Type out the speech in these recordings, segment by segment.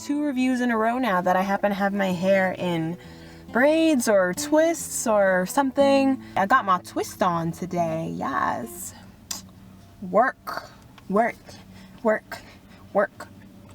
2 reviews in a row now that I happen to have my hair in braids or twists or something. I got my twist on today, yes. Work, work, work, work.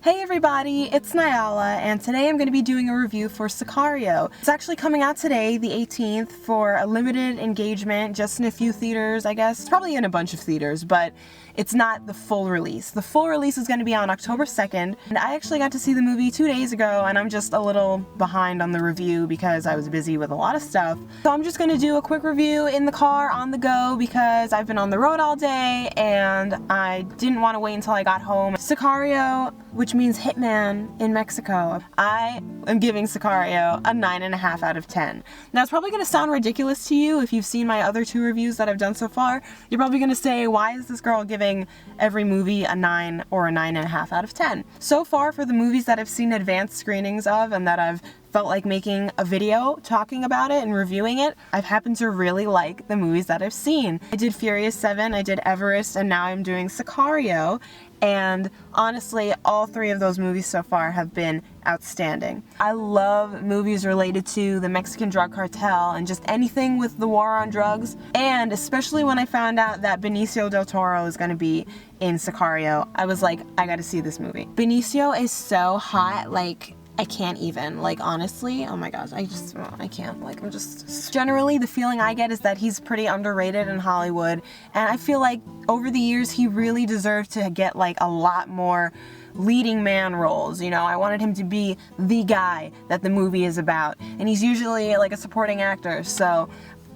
Hey everybody, it's Nyala, and today I'm going to be doing a review for Sicario. It's actually coming out today, the 18th, for a limited engagement, just in a few theaters, I guess. Probably in a bunch of theaters, but it's not the full release. The full release is going to be on October 2nd, and I actually got to see the movie 2 days ago, and I'm just a little behind on the review because I was busy with a lot of stuff. So I'm just going to do a quick review in the car, on the go, because I've been on the road all day, and I didn't want to wait until I got home. Sicario, which means hitman in Mexico. I am giving Sicario a 9.5 out of 10. Now it's probably going to sound ridiculous to you if you've seen my other 2 reviews that I've done so far. You're probably going to say, why is this girl giving every movie a 9 or a 9.5 out of 10? So far, for the movies that I've seen advanced screenings of and that I've felt like making a video talking about it and reviewing it, I've happened to really like the movies that I've seen. I did Furious 7, I did Everest, and now I'm doing Sicario. And honestly, all 3 of those movies so far have been outstanding. I love movies related to the Mexican drug cartel and just anything with the war on drugs. And especially when I found out that Benicio Del Toro is going to be in Sicario, I was like, I gotta see this movie. Benicio is so hot, like, I can't even, like, honestly, oh my gosh, I can't, like, I'm just, generally the feeling I get is that he's pretty underrated in Hollywood, and I feel like over the years he really deserved to get, like, a lot more leading man roles, you know. I wanted him to be the guy that the movie is about, and he's usually, like, a supporting actor, so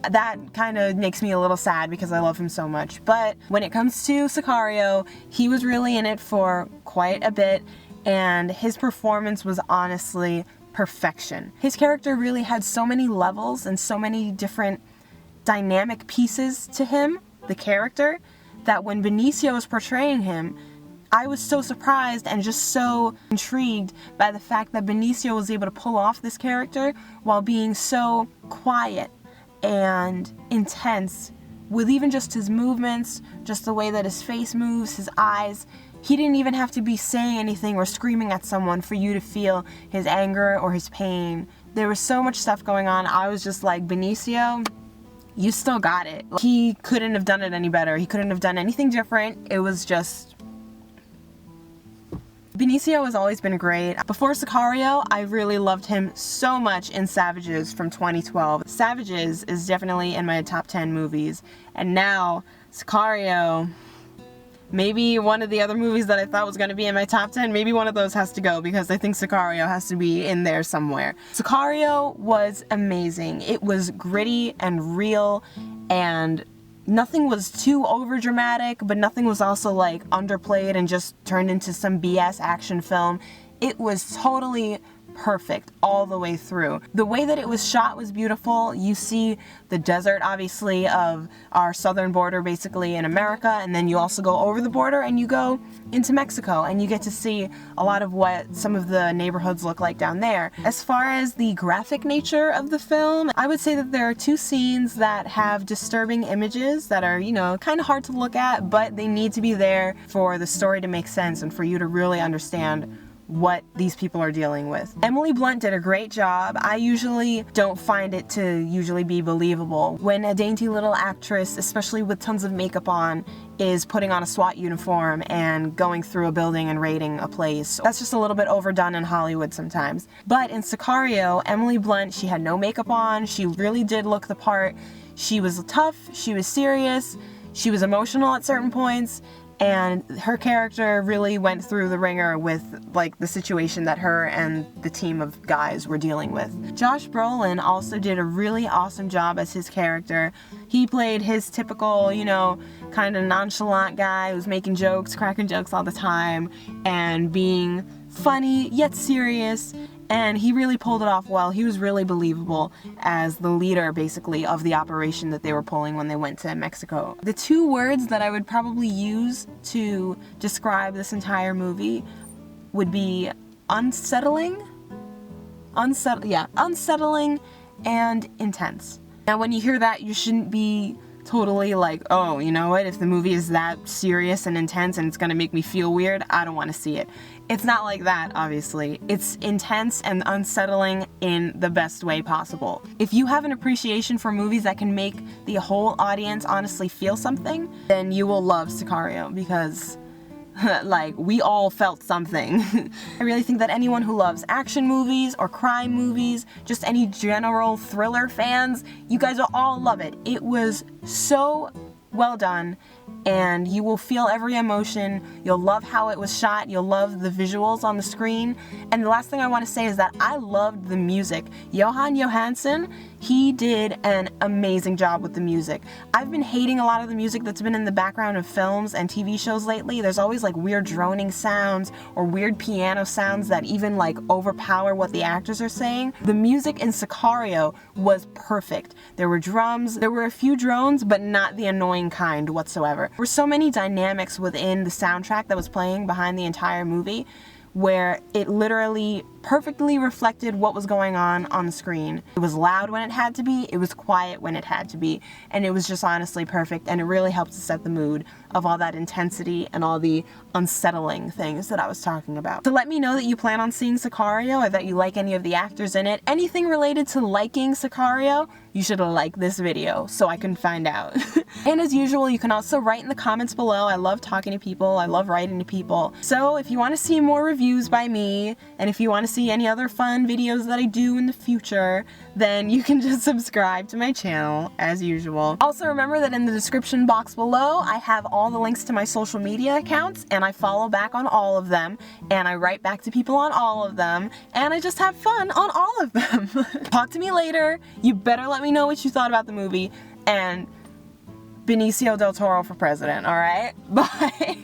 that kind of makes me a little sad because I love him so much. But when it comes to Sicario, he was really in it for quite a bit, and his performance was honestly perfection. His character really had so many levels and so many different dynamic pieces to him, the character, that when Benicio was portraying him, I was so surprised and just so intrigued by the fact that Benicio was able to pull off this character while being so quiet and intense with even just his movements, just the way that his face moves, his eyes. He didn't even have to be saying anything or screaming at someone for you to feel his anger or his pain. There was so much stuff going on. I was just like, Benicio, you still got it. He couldn't have done it any better. He couldn't have done anything different. It was just... Benicio has always been great. Before Sicario, I really loved him so much in Savages from 2012. Savages is definitely in my top 10 movies. And now, Sicario... maybe one of the other movies that I thought was going to be in my top 10, maybe one of those has to go because I think Sicario has to be in there somewhere. Sicario was amazing. It was gritty and real, and nothing was too overdramatic, but nothing was also like underplayed and just turned into some BS action film. It was totally perfect all the way through. The way that it was shot was beautiful. You see the desert, obviously, of our southern border, basically, in America, and then you also go over the border and you go into Mexico, and you get to see a lot of what some of the neighborhoods look like down there. As far as the graphic nature of the film, I would say that there are 2 scenes that have disturbing images that are, you know, kind of hard to look at, but they need to be there for the story to make sense and for you to really understand what these people are dealing with. Emily Blunt did a great job. I usually don't find it to usually be believable when a dainty little actress, especially with tons of makeup on, is putting on a SWAT uniform and going through a building and raiding a place. That's just a little bit overdone in Hollywood sometimes. But in Sicario, Emily Blunt, she had no makeup on. She really did look the part. She was tough, she was serious, she was emotional at certain points, and her character really went through the ringer with, like, the situation that her and the team of guys were dealing with. Josh Brolin also did a really awesome job as his character. He played his typical, you know, kind of nonchalant guy who's making jokes, cracking jokes all the time, and being funny yet serious, and he really pulled it off well. He was really believable as the leader, basically, of the operation that they were pulling when they went to Mexico. The 2 words that I would probably use to describe this entire movie would be unsettling, unsettling and intense. Now when you hear that, you shouldn't be totally like, oh, you know what, if the movie is that serious and intense and it's gonna make me feel weird, I don't want to see it. It's not like that, obviously. It's intense and unsettling in the best way possible. If you have an appreciation for movies that can make the whole audience honestly feel something, then you will love Sicario, because like, we all felt something. I really think that anyone who loves action movies or crime movies, just any general thriller fans, you guys will all love it. It was so well done, and you will feel every emotion. You'll love how it was shot. You'll love the visuals on the screen. And the last thing I want to say is that I loved the music. Johan Johansson, he did an amazing job with the music. I've been hating a lot of the music that's been in the background of films and TV shows lately. There's always like weird droning sounds or weird piano sounds that even like overpower what the actors are saying. The music in Sicario was perfect. There were drums, there were a few drones, but not the annoying kind whatsoever. There were so many dynamics within the soundtrack that was playing behind the entire movie, where it literally perfectly reflected what was going on the screen. It was loud when it had to be, it was quiet when it had to be, and it was just honestly perfect, and it really helped to set the mood of all that intensity and all the unsettling things that I was talking about. So let me know that you plan on seeing Sicario, or that you like any of the actors in it. Anything related to liking Sicario, you should like this video so I can find out. And as usual, you can also write in the comments below. I love talking to people, I love writing to people. So if you want to see more reviews by me, and if you want to see any other fun videos that I do in the future, then you can just subscribe to my channel as usual. Also remember that in the description box below, I have all the links to my social media accounts, and I follow back on all of them, and I write back to people on all of them, and I just have fun on all of them. Talk to me later. You better let me know what you thought about the movie, and Benicio Del Toro for president, alright? Bye!